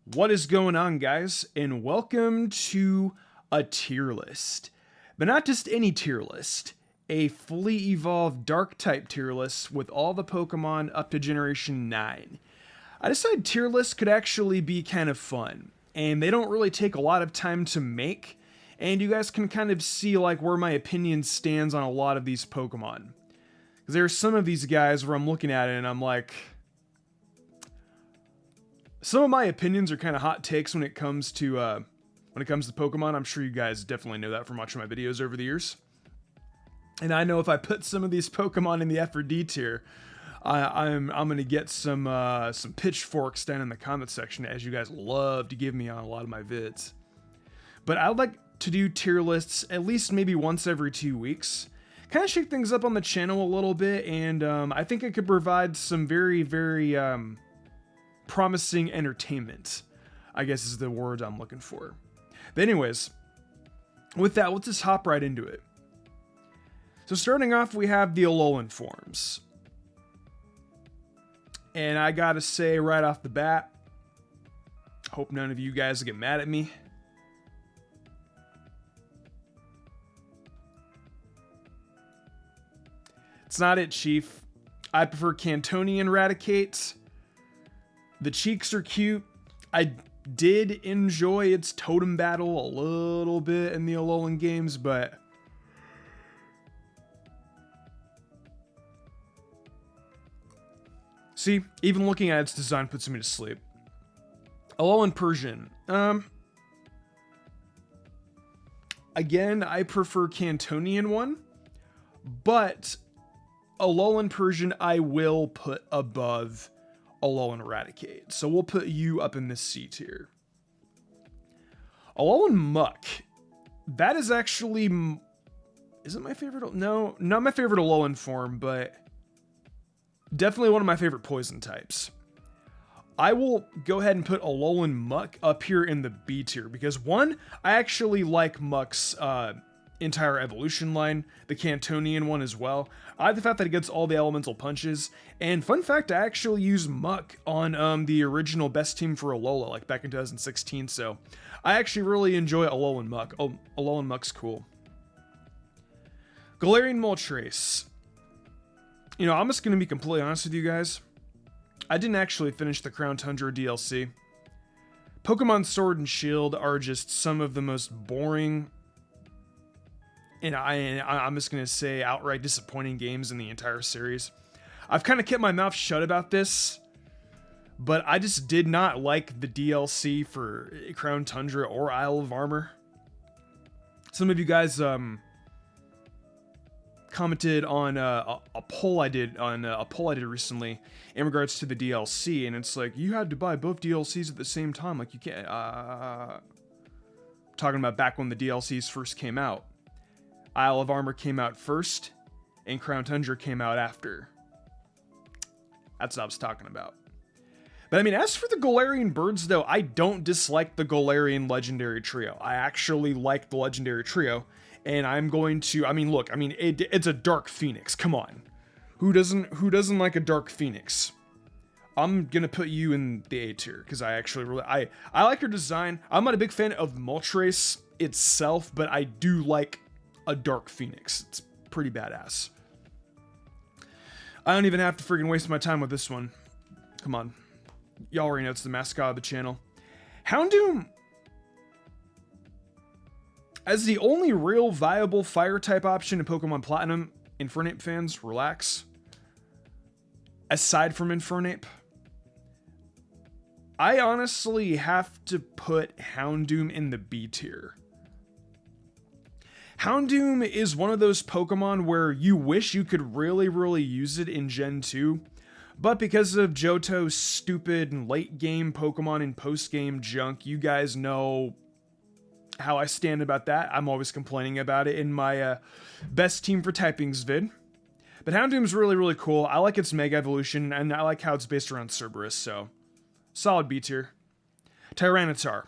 What is going on, guys, and welcome to a tier list. But not just any tier list, a fully evolved dark type tier list with all the Pokemon up to generation 9. I decided tier lists could actually be kind of fun, and they don't really take a lot of time to make, and you guys can kind of see like where my opinion stands on a lot of these Pokemon. Because there are some of these guys where I'm looking at it and I'm like, some of my opinions are kind of hot takes when it comes to Pokemon. I'm sure you guys definitely know that from watching my videos over the years. And I know if I put some of these Pokemon in the F or D tier, I'm gonna get some pitchforks down in the comment section, as you guys love to give me on a lot of my vids. But I'd like to do tier lists at least maybe once every 2 weeks. Kind of shake things up on the channel a little bit, and I think it could provide some very promising entertainment, I guess is the word I'm looking for. But anyways, with that, let's just hop right into it. So starting off, we have the Alolan forms. And I gotta say right off the bat, hope none of you guys get mad at me. It's not it, Chief. I prefer Cantonian Raticates. The cheeks are cute. I did enjoy its totem battle a little bit in the Alolan games, but see, even looking at its design puts me to sleep. Alolan Persian. Again, I prefer Cantonian one, but Alolan Persian I will put above Alolan Raticate. So we'll put you up in this C tier. Alolan Muck. That is actually... Is it my favorite? No, not my favorite Alolan form, but definitely one of my favorite poison types. I will go ahead and put Alolan Muck up here in the B tier because one, I actually like Muck's entire evolution line, the Cantonian one as well. I like the fact that it gets all the elemental punches, and fun fact, I actually used Muck on the original best team for Alola, like back in 2016, so I actually really enjoy Alolan Muck. Oh, Alolan Muck's cool. Galarian Moltres. You know, I'm just going to be completely honest with you guys. I didn't actually finish the Crown Tundra DLC. Pokemon Sword and Shield are just some of the most boring, and I'm just going to say outright disappointing games in the entire series. I've kind of kept my mouth shut about this, but I just did not like the DLC for Crown Tundra or Isle of Armor. Some of you guys commented on a poll I did recently in regards to the DLC, and it's like, you had to buy both DLCs at the same time. Like, you can't... talking about back when the DLCs first came out. Isle of Armor came out first, and Crown Tundra came out after. That's what I was talking about. But I mean, as for the Galarian Birds, though, I don't dislike the Galarian Legendary Trio. I actually like the Legendary Trio, and I'm going to... I mean, look, I mean, it's a Dark Phoenix. Come on. Who doesn't like a Dark Phoenix? I'm gonna put you in the A tier, because I actually really... I like your design. I'm not a big fan of Moltres itself, but I do like a Dark Phoenix. It's pretty badass. I don't even have to friggin' waste my time with this one. Come on. Y'all already know it's the mascot of the channel. Houndoom, as the only real viable fire type option in Pokemon Platinum, Infernape fans, relax. Aside from Infernape, I honestly have to put Houndoom in the B tier. Houndoom is one of those Pokemon where you wish you could really use it in Gen 2, but because of Johto's stupid late game Pokemon and post game junk, you guys know how I stand about that. I'm always complaining about it in my best team for typings vid. But Houndoom's really cool. I like its Mega Evolution, and I like how it's based around Cerberus, so solid B tier. Tyranitar.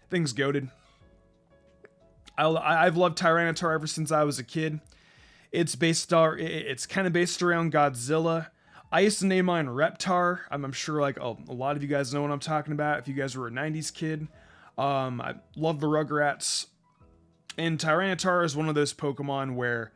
Thing's goated. I've loved Tyranitar ever since I was a kid. It's kind of based around Godzilla. I used to name mine Reptar. I'm sure like a lot of you guys know what I'm talking about if you guys were a 90s kid. I love the Rugrats. And Tyranitar is one of those Pokemon where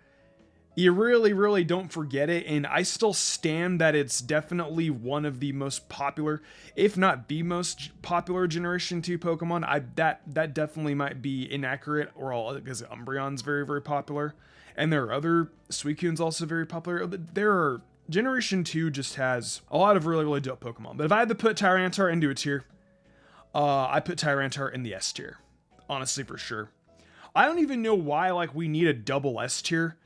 you really don't forget it, and I still stand that it's definitely one of the most popular, if not the most popular Generation 2 Pokemon. That definitely might be inaccurate, or because Umbreon's very popular, and there are other Suicune's also very popular. Generation 2 just has a lot of really dope Pokemon. But if I had to put Tyranitar into a tier, I put Tyranitar in the S tier, honestly, for sure. I don't even know why like we need a double S tier.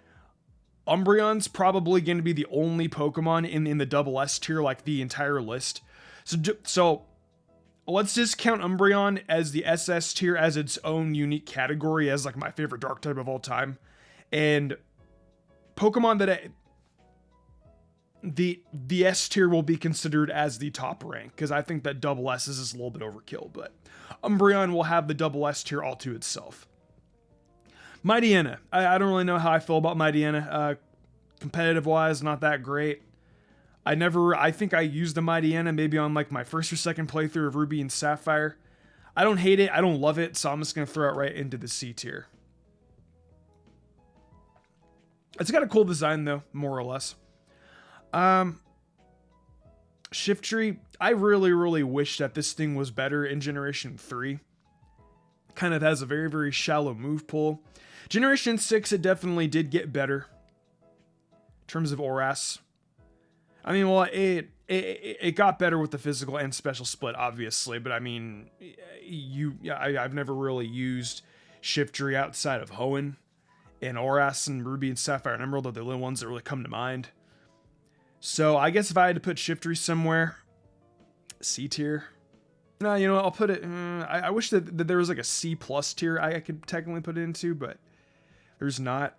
Umbreon's probably going to be the only Pokemon in the double S tier, like the entire list. So let's just count Umbreon as the SS tier as its own unique category as like my favorite dark type of all time. And Pokemon that the S tier will be considered as the top rank, because I think that double S is just a little bit overkill, but Umbreon will have the double S tier all to itself. Mightyena. I don't really know how I feel about Mightyena. Competitive-wise, not that great. I think I used the Mightyena maybe on like my first or second playthrough of Ruby and Sapphire. I don't hate it. I don't love it, so I'm just going to throw it right into the C tier. It's got a cool design, though, more or less. Shiftry. I really wish that this thing was better in Generation 3. Kind of has a very shallow move pool. Generation 6, it definitely did get better in terms of ORAS. I mean, well, it got better with the physical and special split, obviously, but I mean, I've never really used Shiftry outside of Hoenn, and ORAS and Ruby and Sapphire and Emerald are the only ones that really come to mind. So I guess if I had to put Shiftry somewhere, C tier. No, you know what, I'll put it, I wish that there was like a C plus tier I could technically put it into, but there's not.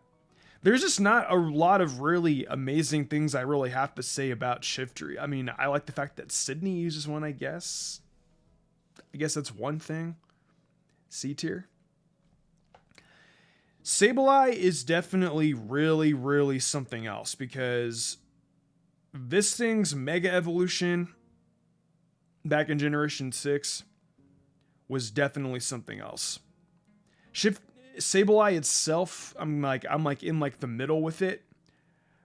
There's just not a lot of really amazing things I really have to say about Shiftry. I mean, I like the fact that Sydney uses one, I guess. I guess that's one thing. C tier. Sableye is definitely really something else, because this thing's Mega Evolution back in Generation 6 was definitely something else. Sableye itself, I'm like in like the middle with it,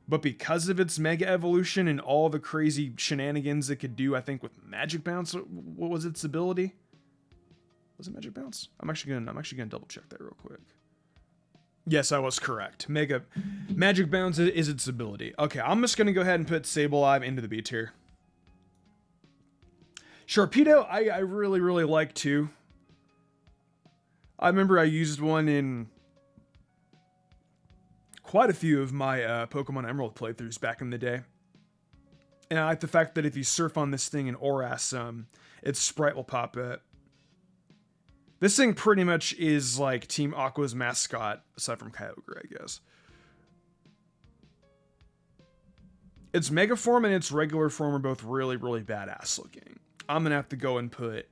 but because of its Mega Evolution and all the crazy shenanigans it could do, I think with Magic Bounce, what was its ability? Was it Magic Bounce? I'm actually gonna double check that real quick. Yes, I was correct. Magic Bounce is its ability. Okay, I'm just gonna go ahead and put Sableye into the B tier. Sharpedo, I really like too. I remember I used one in quite a few of my Pokemon Emerald playthroughs back in the day. And I like the fact that if you surf on this thing in ORAS, its sprite will pop up. This thing pretty much is like Team Aqua's mascot, aside from Kyogre, I guess. Its Mega Form and its regular form are both really badass looking. I'm going to have to go and put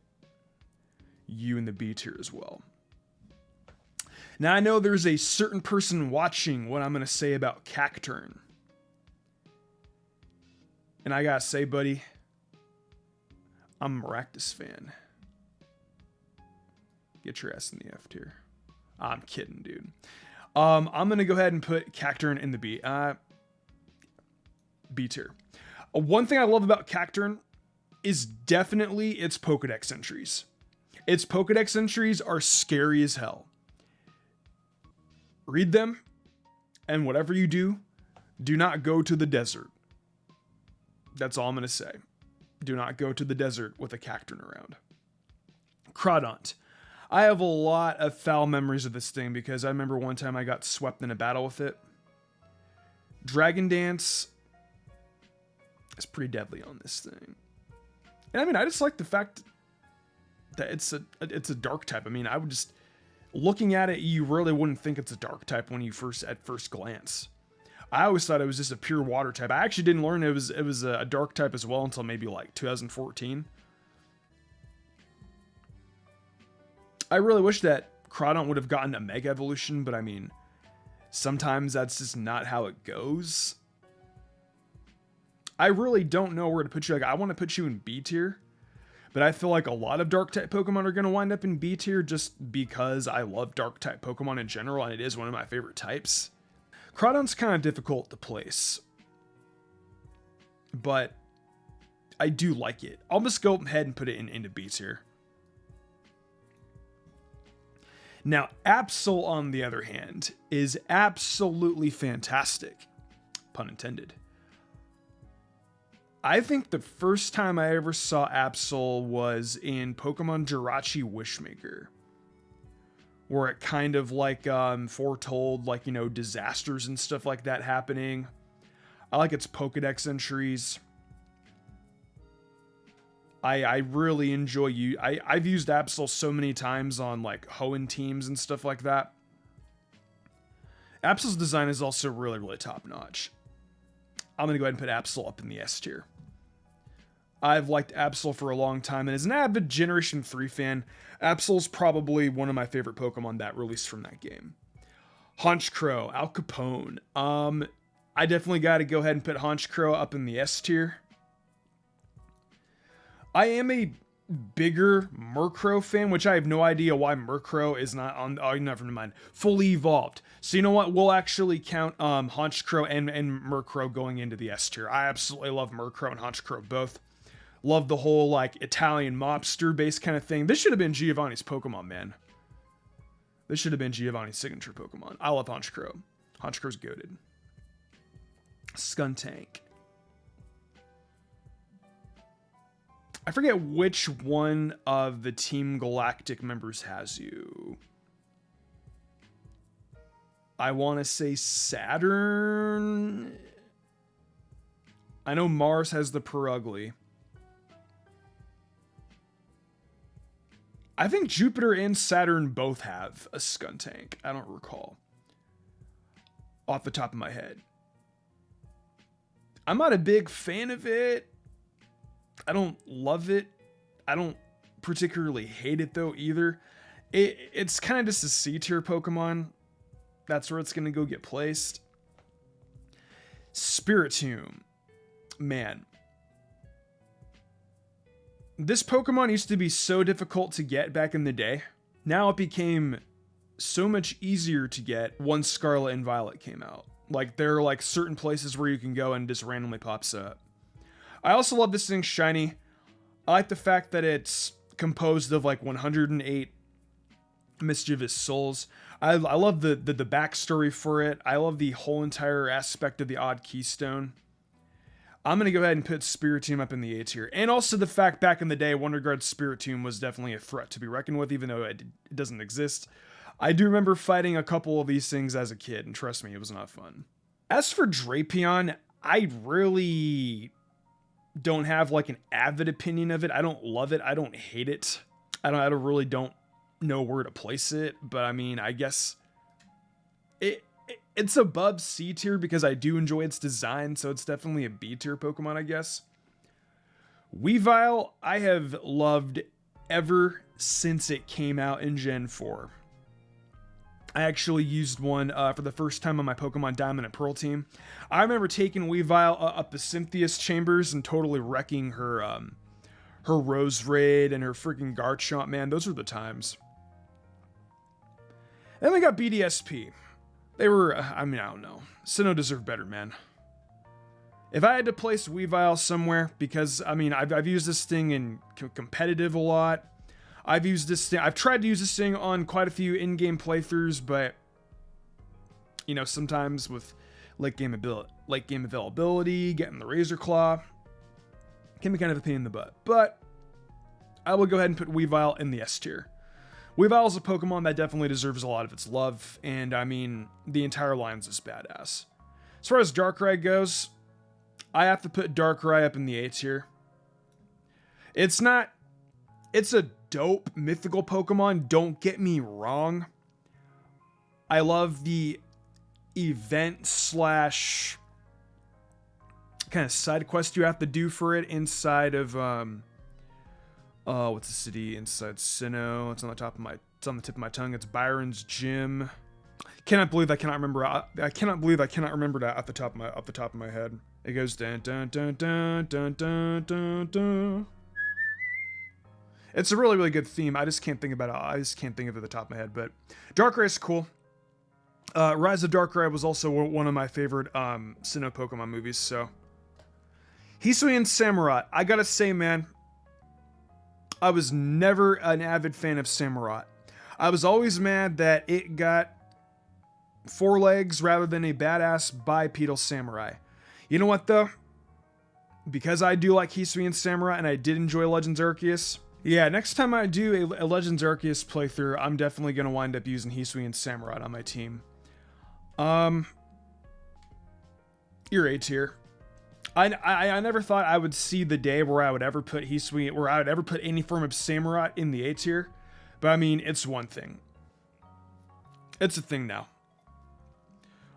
you in the B tier as well. Now I know there's a certain person watching what I'm going to say about Cacturne. And I gotta say, buddy, I'm a Maractus fan. Get your ass in the F tier. I'm kidding, dude. I'm going to go ahead and put Cacturne in the B tier. One thing I love about Cacturne is definitely its Pokedex entries. Its Pokedex entries are scary as hell. Read them, and whatever you do, do not go to the desert. That's all I'm going to say. Do not go to the desert with a Cacturne around. Crawdaunt. I have a lot of foul memories of this thing because I remember one time I got swept in a battle with it. Dragon Dance is pretty deadly on this thing. And I mean, I just like the fact that it's a dark type. I mean, I would just, looking at it, you really wouldn't think it's a dark type when you at first glance. I always thought it was just a pure water type. I actually didn't learn it was a dark type as well until maybe like 2014. I really wish that Crawdaunt would have gotten a Mega Evolution, but I mean, sometimes that's just not how it goes. I really don't know where to put you. Like, I want to put you in B tier, but I feel like a lot of Dark-type Pokemon are going to wind up in B tier just because I love Dark-type Pokemon in general, and it is one of my favorite types. Crawdon's kind of difficult to place, but I do like it. I'll just go ahead and put it into B tier. Now, Absol, on the other hand, is absolutely fantastic. Pun intended. I think the first time I ever saw Absol was in Pokemon Jirachi Wishmaker, where it kind of like foretold, like, you know, disasters and stuff like that happening. I like its Pokedex entries. I really enjoy you. I've used Absol so many times on like Hoenn teams and stuff like that. Absol's design is also really, really top notch. I'm going to go ahead and put Absol up in the S tier. I've liked Absol for a long time, and as an avid Generation 3 fan, Absol's probably one of my favorite Pokemon that released from that game. Honchkrow, Al Capone. I definitely got to go ahead and put Honchkrow up in the S tier. I am a bigger Murkrow fan, which I have no idea why Murkrow is not on. Oh, never mind. Fully evolved. So you know what? We'll actually count Honchkrow and Murkrow going into the S tier. I absolutely love Murkrow and Honchkrow both. Love the whole like Italian mobster base kind of thing. This should have been Giovanni's Pokemon, man. This should have been Giovanni's signature Pokemon. I love Honchkrow. Honchkrow's goated. Skuntank. I forget which one of the Team Galactic members has you. I want to say Saturn. I know Mars has the Purugly. I think Jupiter and Saturn both have a Skuntank. I don't recall. Off the top of my head. I'm not a big fan of it. I don't love it. I don't particularly hate it though either. It's kind of just a C tier Pokemon. That's where it's going to go get placed. Spiritomb. Man. This Pokemon used to be so difficult to get back in the day. Now it became so much easier to get once Scarlet and Violet came out. Like, there are like certain places where you can go and it just randomly pops up. I also love this thing shiny. I like the fact that it's composed of like 108 mischievous souls. I love the backstory for it. I love the whole entire aspect of the Odd Keystone. I'm going to go ahead and put Spiritomb up in the A tier. And also the fact back in the day, Wonder Guard Spiritomb was definitely a threat to be reckoned with, even though it doesn't exist. I do remember fighting a couple of these things as a kid, and trust me, it was not fun. As for Drapion, I really don't have like an avid opinion of it. I don't love it. I don't hate it. I really don't know where to place it, but I mean, I guess it's above C tier because I do enjoy its design, so it's definitely a B tier Pokemon, I guess. Weavile, I have loved ever since it came out in Gen 4. I actually used one for the first time on my Pokemon Diamond and Pearl team. I remember taking Weavile up the Cynthia's chambers and totally wrecking her her Roserade and her freaking Garchomp, man. Those were the times. Then we got BDSP. They were, I mean, I don't know. Sinnoh deserved better, man. If I had to place Weavile somewhere, because, I mean, I've used this thing in competitive a lot. I've tried to use this thing on quite a few in-game playthroughs, but, you know, sometimes with late game availability, getting the Razor Claw, can be kind of a pain in the butt. But I will go ahead and put Weavile in the S tier. Weavile is a Pokemon that definitely deserves a lot of its love, and I mean, the entire line's is badass. As far as Darkrai goes, I have to put Darkrai up in the A tier. It's a dope mythical Pokemon, don't get me wrong. I love the event slash kind of side quest you have to do for it inside of what's the city inside Sinnoh? It's on the tip of my tongue. It's Byron's Gym. I cannot believe I cannot remember that off the top of my head. It goes dun dun dun dun dun dun dun dun. It's a really, really good theme. I just can't think about it. I just can't think of it at the top of my head. But Darkrai is cool. Rise of Darkrai was also one of my favorite Sinnoh Pokemon movies. So Hisui and Samurott. I gotta say, man, I was never an avid fan of Samurott. I was always mad that it got 4 legs rather than a badass bipedal samurai. You know what though? Because I do like Hisui and Samurott and I did enjoy Legends Arceus. Yeah, next time I do a Legends Arceus playthrough, I'm definitely going to wind up using Hisui and Samurott on my team. You're A tier. I never thought I would see the day where I would ever put Hisui, where I would ever put any form of Samurott in the A tier. But I mean, it's one thing. It's a thing now.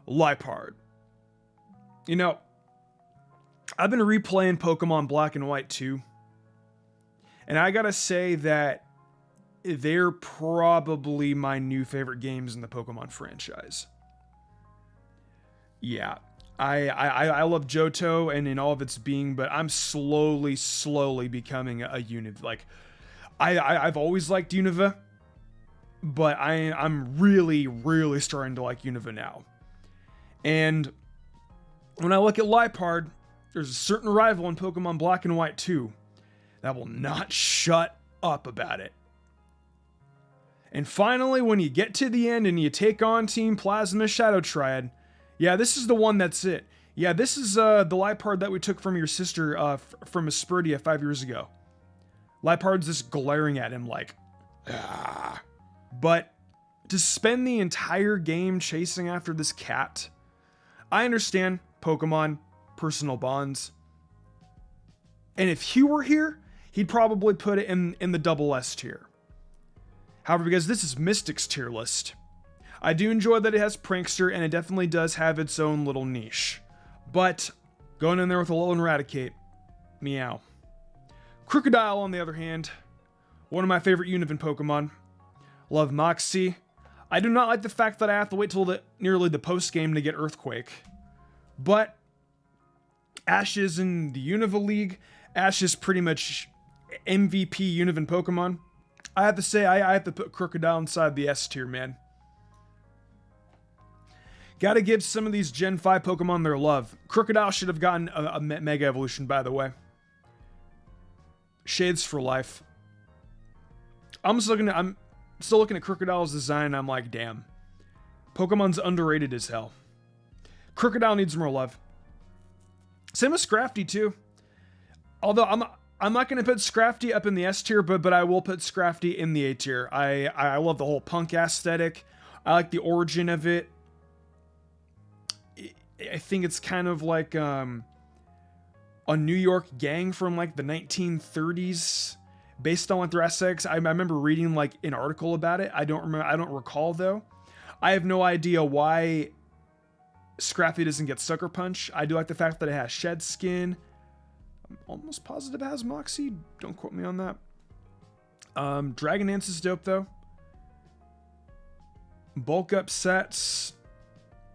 Liepard. You know, I've been replaying Pokemon Black and White 2. And I gotta say that they're probably my new favorite games in the Pokemon franchise. Yeah, I love Johto and in all of its being, but I'm slowly becoming a Unova. Like, I've always liked Unova, but I'm really starting to like Unova now. And when I look at Liepard, there's a certain rival in Pokemon Black and White 2 that will not shut up about it. And finally, when you get to the end and you take on Team Plasma Shadow Triad, yeah, this is the one that's it. Yeah, this is the Liepard that we took from your sister from Asperdia 5 years ago. Liepard's just glaring at him like, ah. But to spend the entire game chasing after this cat, I understand Pokemon, personal bonds. And if he were here, he'd probably put it in the double S tier. However, because this is Mystic's tier list, I do enjoy that it has Prankster, and it definitely does have its own little niche. But going in there with Alolan Raticate, meow. Crocodile, on the other hand, one of my favorite Unova Pokemon. Love Moxie. I do not like the fact that I have to wait till nearly the post game to get Earthquake. But Ash is in the Unova League. Ash is pretty much MVP Unova Pokemon. I have to say, I have to put Crocodile inside the S tier, man. Gotta give some of these Gen 5 Pokemon their love. Crocodile should have gotten a Mega Evolution, by the way. Shades for life. I'm still looking at Crocodile's design and I'm like, damn. Pokemon's underrated as hell. Crocodile needs more love. Same with Scrafty too. Although I'm not going to put Scrafty up in the S tier, but I will put Scrafty in the A tier. I love the whole punk aesthetic. I like the origin of it. I think it's kind of like a New York gang from like the 1930s, based on like their aesthetics. I remember reading like an article about it. I don't recall though. I have no idea why Scrafty doesn't get Sucker Punch. I do like the fact that it has Shed Skin. I'm almost positive it has Moxie. Don't quote me on that. Dragon Dance is dope though. Bulk Up sets.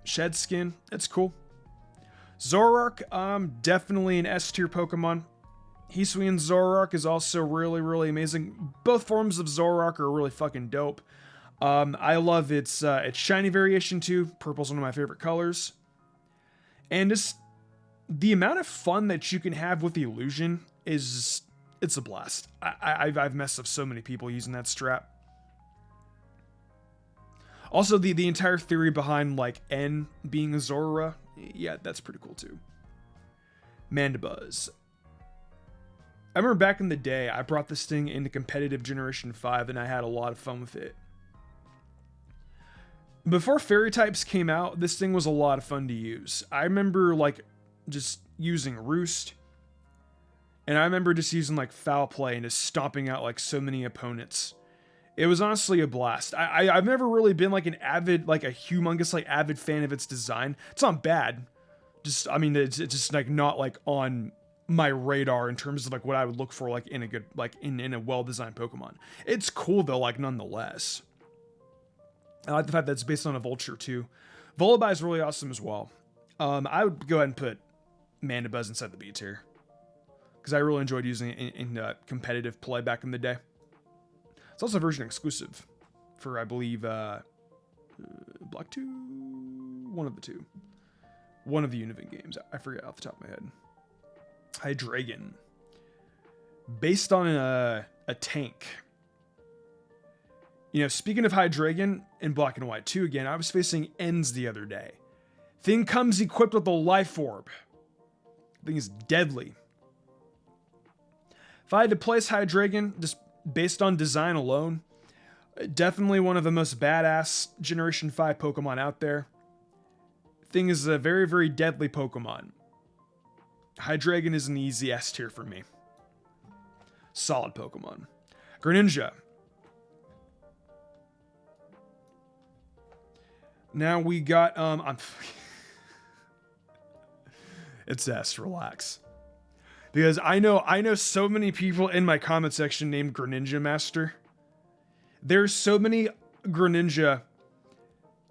Shed Skin. It's cool. Zoroark, definitely an S tier Pokemon. Hisui and Zoroark is also really amazing. Both forms of Zoroark are really fucking dope. I love its shiny variation too. Purple's one of my favorite colors. And just the amount of fun that you can have with the illusion it's a blast. I've messed up so many people using that strap. Also, the entire theory behind like N being a Zorora, yeah, that's pretty cool too. Mandibuzz. I remember back in the day, I brought this thing into competitive Generation 5 and I had a lot of fun with it. Before fairy types came out, this thing was a lot of fun to use. I remember like just using Roost, and I remember just using like Foul Play and just stomping out like so many opponents. It was honestly a blast. I've never really been like an avid, like a humongous like avid fan of its design. It's not bad. I mean, it's just like not like on my radar in terms of like what I would look for like in a good, like in a well-designed Pokemon. It's cool though, like nonetheless. I like the fact that it's based on a Vulture too. Volibee is really awesome as well. I would go ahead and put Mandibuzz inside the B tier. Because I really enjoyed using it in competitive play back in the day. It's also version exclusive for, I believe, Black 2? One of the two. One of the Unova games. I forget off the top of my head. Hydreigon. Based on a tank. You know, speaking of Hydreigon in Black and White 2 again, I was facing Ends the other day. Thing comes equipped with a Life Orb. Thing is deadly. If I had to place Hydreigon just based on design alone, definitely one of the most badass Generation 5 Pokemon out there. Thing is a very, very deadly Pokemon. Hydreigon is an easy S tier for me. Solid Pokemon. Greninja. Now we got, it's S, relax. Because I know so many people in my comment section named Greninja Master. There's so many Greninja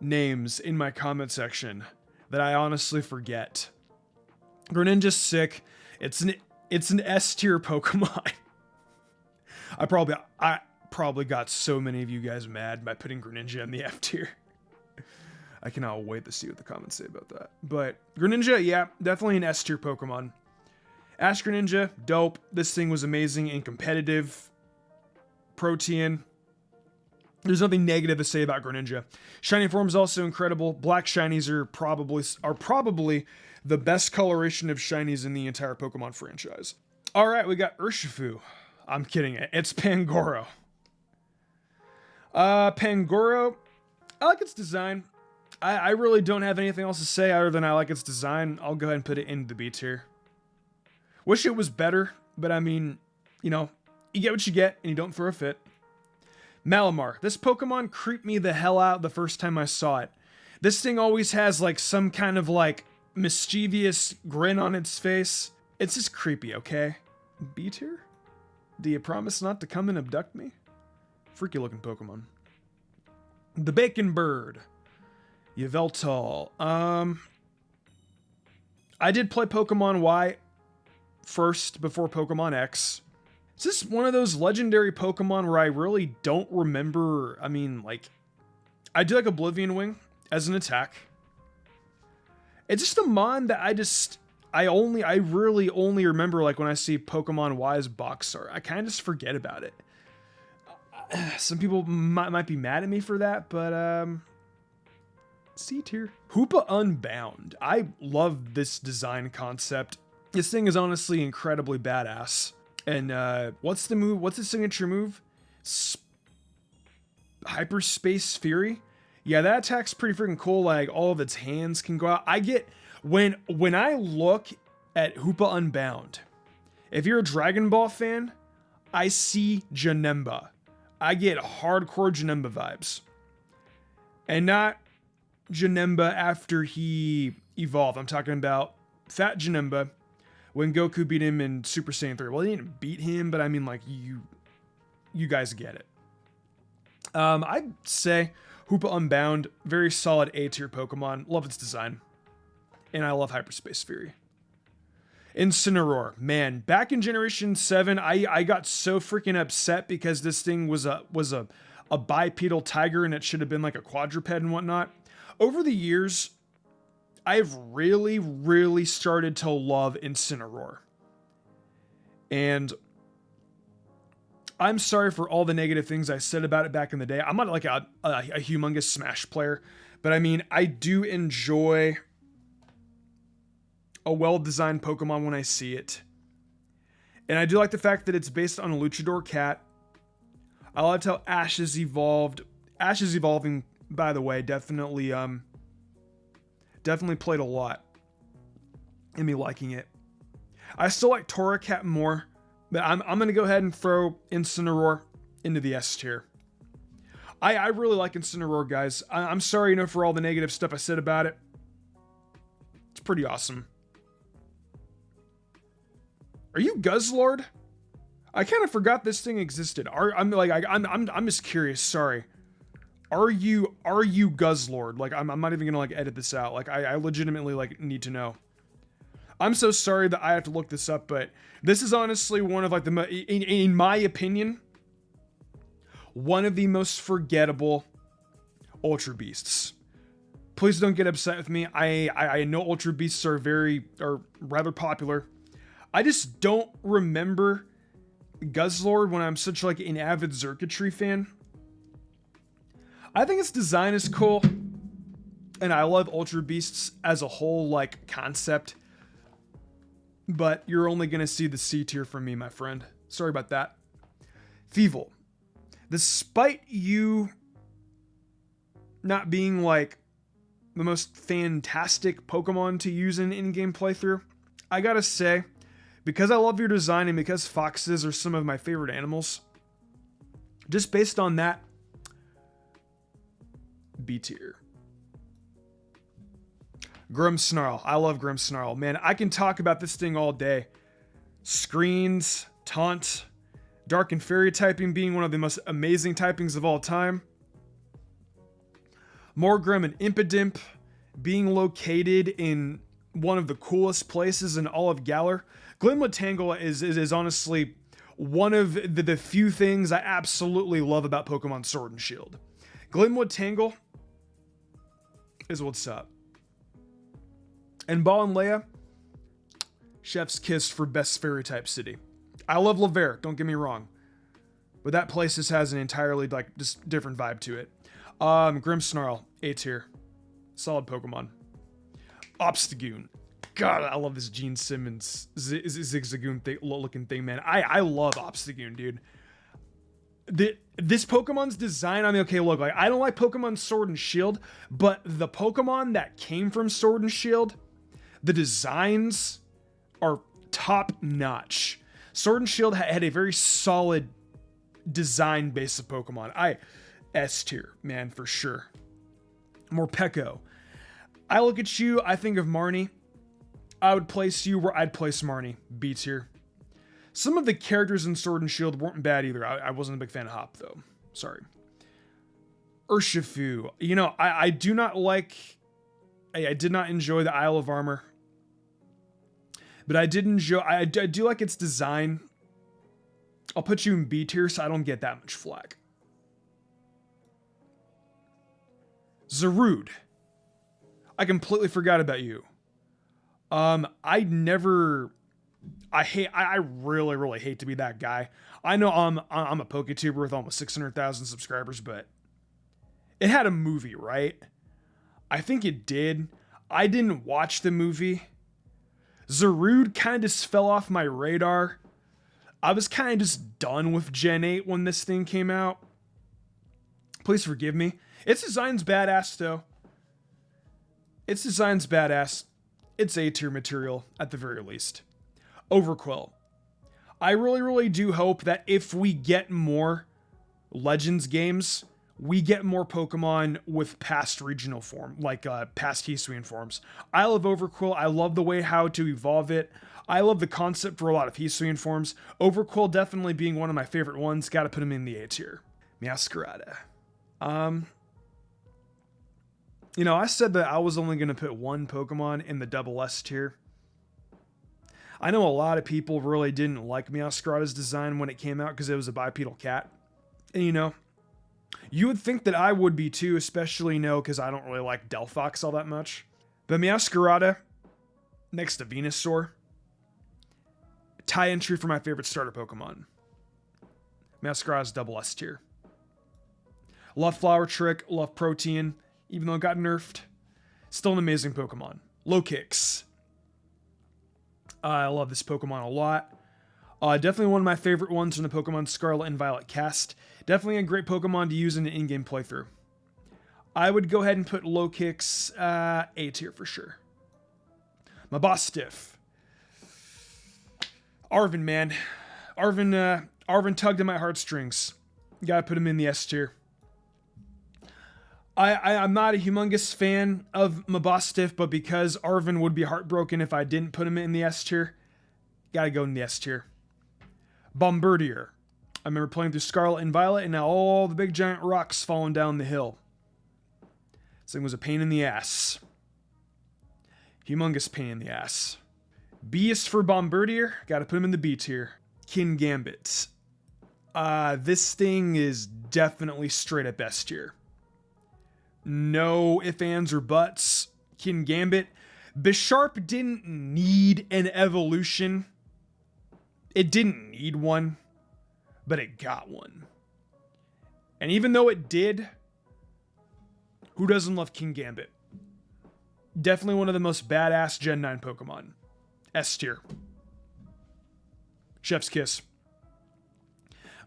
names in my comment section that I honestly forget. Greninja's sick. It's an S tier Pokemon. I probably got so many of you guys mad by putting Greninja in the F tier. I cannot wait to see what the comments say about that. But Greninja, yeah, definitely an S tier Pokemon. Ash Greninja, dope. This thing was amazing and competitive. Protean. There's nothing negative to say about Greninja. Shiny form is also incredible. Black shinies are probably the best coloration of shinies in the entire Pokemon franchise. All right, we got Urshifu. I'm kidding. It's Pangoro. Pangoro, I like its design. I really don't have anything else to say other than I like its design. I'll go ahead and put it in the B tier. Wish it was better, but I mean, you know, you get what you get and you don't throw a fit. Malamar. This Pokemon creeped me the hell out the first time I saw it. This thing always has like some kind of like mischievous grin on its face. It's just creepy, okay? B tier? Do you promise not to come and abduct me? Freaky looking Pokemon. The Bacon Bird. Yveltal. I did play Pokemon Y first before Pokemon X. It's just one of those legendary Pokemon where I really don't remember. I mean, like, I do like Oblivion Wing as an attack. It's just a mon that I really only remember like when I see Pokemon Y's box art. I kind of just forget about it. Some people might be mad at me for that, but C tier. Hoopa Unbound. I love this design concept. This thing is honestly incredibly badass. And what's the move? What's the signature move? Hyperspace Fury. Yeah, that attack's pretty freaking cool. Like all of its hands can go out. I get when I look at Hoopa Unbound. If you're a Dragon Ball fan, I see Janemba. I get hardcore Janemba vibes. And not Janemba after he evolved. I'm talking about Fat Janemba when Goku beat him in Super Saiyan 3. Well, he didn't beat him, but I mean, like, you guys get it. I'd say Hoopa Unbound, very solid A tier Pokemon. Love its design. And I love Hyperspace Fury. Incineroar. Man, back in Generation 7, I got so freaking upset because this thing was a bipedal tiger and it should have been like a quadruped and whatnot. Over the years, I've really, really started to love Incineroar. And I'm sorry for all the negative things I said about it back in the day. I'm not like a humongous Smash player, but I mean, I do enjoy a well-designed Pokemon when I see it. And I do like the fact that it's based on a Luchador cat. I loved how Ash is evolved. Ash is evolving, by the way, definitely played a lot in me liking it. I still like Torracat more, but I'm going to go ahead and throw Incineroar into the S tier. I really like Incineroar, guys. I'm sorry, for all the negative stuff I said about it. It's pretty awesome. Are you Guzzlord? I kind of forgot this thing existed. I'm just curious. Sorry. Are you Guzzlord? Like, I'm not even gonna like edit this out. Like, I legitimately like need to know. I'm so sorry that I have to look this up, but this is honestly one of like in my opinion, one of the most forgettable Ultra Beasts. Please don't get upset with me. I know Ultra Beasts are rather popular. I just don't remember Guzzlord when I'm such like an avid circuitry fan. I think its design is cool, and I love Ultra Beasts as a whole like concept. But you're only gonna see the C tier from me, my friend. Sorry about that. Thievul. Despite you not being like the most fantastic Pokemon to use in in-game playthrough, I gotta say, because I love your design and because foxes are some of my favorite animals, just based on that, B tier. Grimmsnarl. I love Grimmsnarl. Man, I can talk about this thing all day. Screens, Taunt, Dark and Fairy typing being one of the most amazing typings of all time. Morgrem and Impidimp being located in one of the coolest places in all of Galar. Glimwood Tangle is honestly one of the few things I absolutely love about Pokemon Sword and Shield. Glimwood Tangle is what's up. And Ball and Leia, chef's kiss for best fairy type city. I love Lavere, don't get me wrong, but that place just has an entirely like just different vibe to it. Grimmsnarl, A tier, solid Pokemon. Obstagoon, God, I love this Gene Simmons Zigzagoon looking thing, man. I love Obstagoon, dude. This Pokemon's design, I mean, okay, look, like I don't like Pokemon Sword and Shield, but the Pokemon that came from Sword and Shield, the designs are top notch. Sword and Shield had a very solid design base of Pokemon. S tier, man, for sure. Morpeko. I look at you, I think of Marnie. I would place you where I'd place Marnie, B tier. Some of the characters in Sword and Shield weren't bad either. I wasn't a big fan of Hop, though. Sorry. Urshifu. You know, I do not like... I did not enjoy the Isle of Armor. But I did enjoy... I do like its design. I'll put you in B tier so I don't get that much flack. Zarude. I completely forgot about you. I really, really hate to be that guy. I know I'm a PokeTuber with almost 600,000 subscribers, but it had a movie, right? I think it did. I didn't watch the movie. Zarude kind of just fell off my radar. I was kind of just done with Gen 8 when this thing came out. Please forgive me. Its design's badass, though. Its design's badass. It's A tier material, at the very least. Overquill. I really, really do hope that if we get more Legends games, we get more Pokemon with past regional form, like past Hisuian forms. I love Overquill. I love the way how to evolve it. I love the concept for a lot of Hisuian forms. Overquill definitely being one of my favorite ones. Gotta put him in the A tier. Meowscarada. You know, I said that I was only going to put one Pokemon in the double S tier. I know a lot of people really didn't like Meowscarada's design when it came out because it was a bipedal cat. And you know, you would think that I would be too, especially, you know, because I don't really like Delphox all that much. But Meowscarada, next to Venusaur, tie entry for my favorite starter Pokemon. Meowscarada's double S tier. Love Flower Trick, love Protean. Even though it got nerfed, still an amazing Pokemon. Lokix. I love this Pokemon a lot. Definitely one of my favorite ones from the Pokemon Scarlet and Violet cast. Definitely a great Pokemon to use in an in-game playthrough. I would go ahead and put Lokix A tier for sure. Mabostiff. Arven, man. Arven tugged at my heartstrings. Gotta put him in the S tier. I'm not a humongous fan of Mabostiff, but because Arven would be heartbroken if I didn't put him in the S tier, gotta go in the S tier. Bombardier. I remember playing through Scarlet and Violet, and now all the big giant rocks falling down the hill. This thing was a pain in the ass. Humongous pain in the ass. B is for Bombardier. Gotta put him in the B tier. Kingambit. This thing is definitely straight up S tier. No ifs, ands, or buts. Kingambit. Bisharp didn't need an evolution. It didn't need one, but it got one. And even though it did, who doesn't love Kingambit? Definitely one of the most badass Gen 9 Pokemon. S tier. Chef's kiss.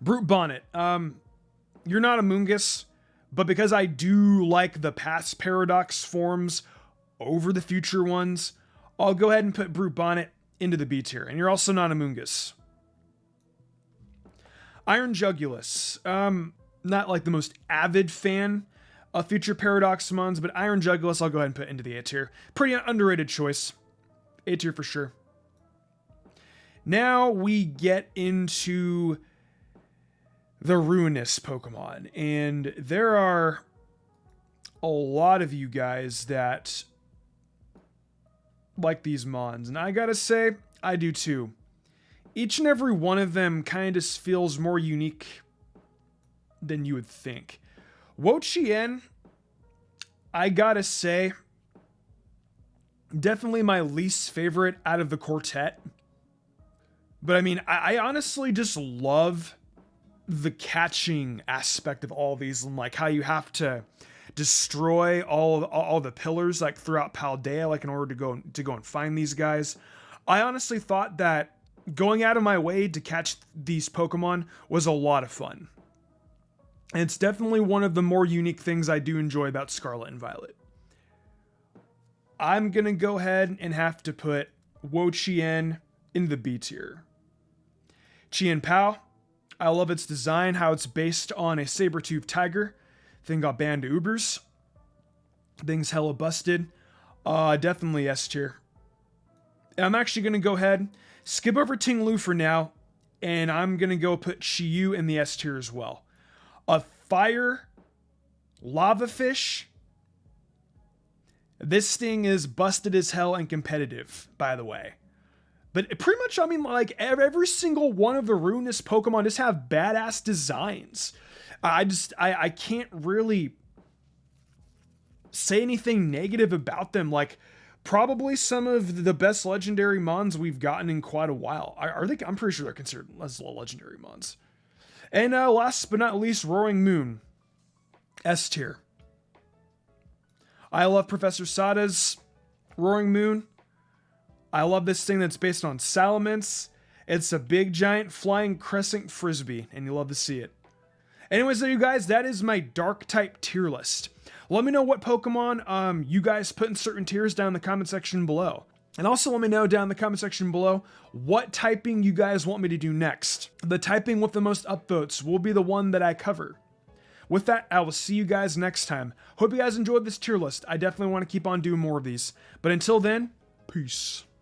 Brute Bonnet. You're not a Mungus, but because I do like the past Paradox forms over the future ones, I'll go ahead and put Brute Bonnet into the B tier. And you're also not a Mungus. Iron Jugulus. Not like the most avid fan of future Paradox mons, but Iron Jugulus I'll go ahead and put into the A tier. Pretty underrated choice. A tier for sure. Now we get into the Ruinous Pokemon. And there are a lot of you guys that like these mons. And I gotta say, I do too. Each and every one of them kind of feels more unique than you would think. Wo-Chien, I gotta say, definitely my least favorite out of the quartet. But I mean, I honestly just love the catching aspect of all these, and like how you have to destroy all the pillars like throughout Paldea, like in order to go and find these guys. I honestly thought that going out of my way to catch these Pokemon was a lot of fun. And it's definitely one of the more unique things I do enjoy about Scarlet and Violet. I'm gonna go ahead and have to put Wo-Chien in the B tier. Chien-Pao, I love its design, how it's based on a saber-toothed tiger. Thing got banned to Ubers. Thing's hella busted. Definitely S tier. And I'm actually gonna go ahead, skip over Ting-Lu for now, and I'm gonna go put Chi-Yu in the S tier as well. A fire lava fish. This thing is busted as hell and competitive, by the way. But pretty much, I mean, like every single one of the Ruinous Pokemon just have badass designs. I can't really say anything negative about them. Like, probably some of the best legendary mons we've gotten in quite a while. Are they? I'm pretty sure they're considered as legendary mons. And last but not least, Roaring Moon. S tier. I love Professor Sada's Roaring Moon. I love this thing that's based on Salamence. It's a big, giant, flying crescent frisbee, and you love to see it. Anyways, there you guys, that is my Dark-type tier list. Let me know what Pokemon you guys put in certain tiers down in the comment section below. And also let me know down in the comment section below what typing you guys want me to do next. The typing with the most upvotes will be the one that I cover. With that, I will see you guys next time. Hope you guys enjoyed this tier list. I definitely want to keep on doing more of these. But until then, peace.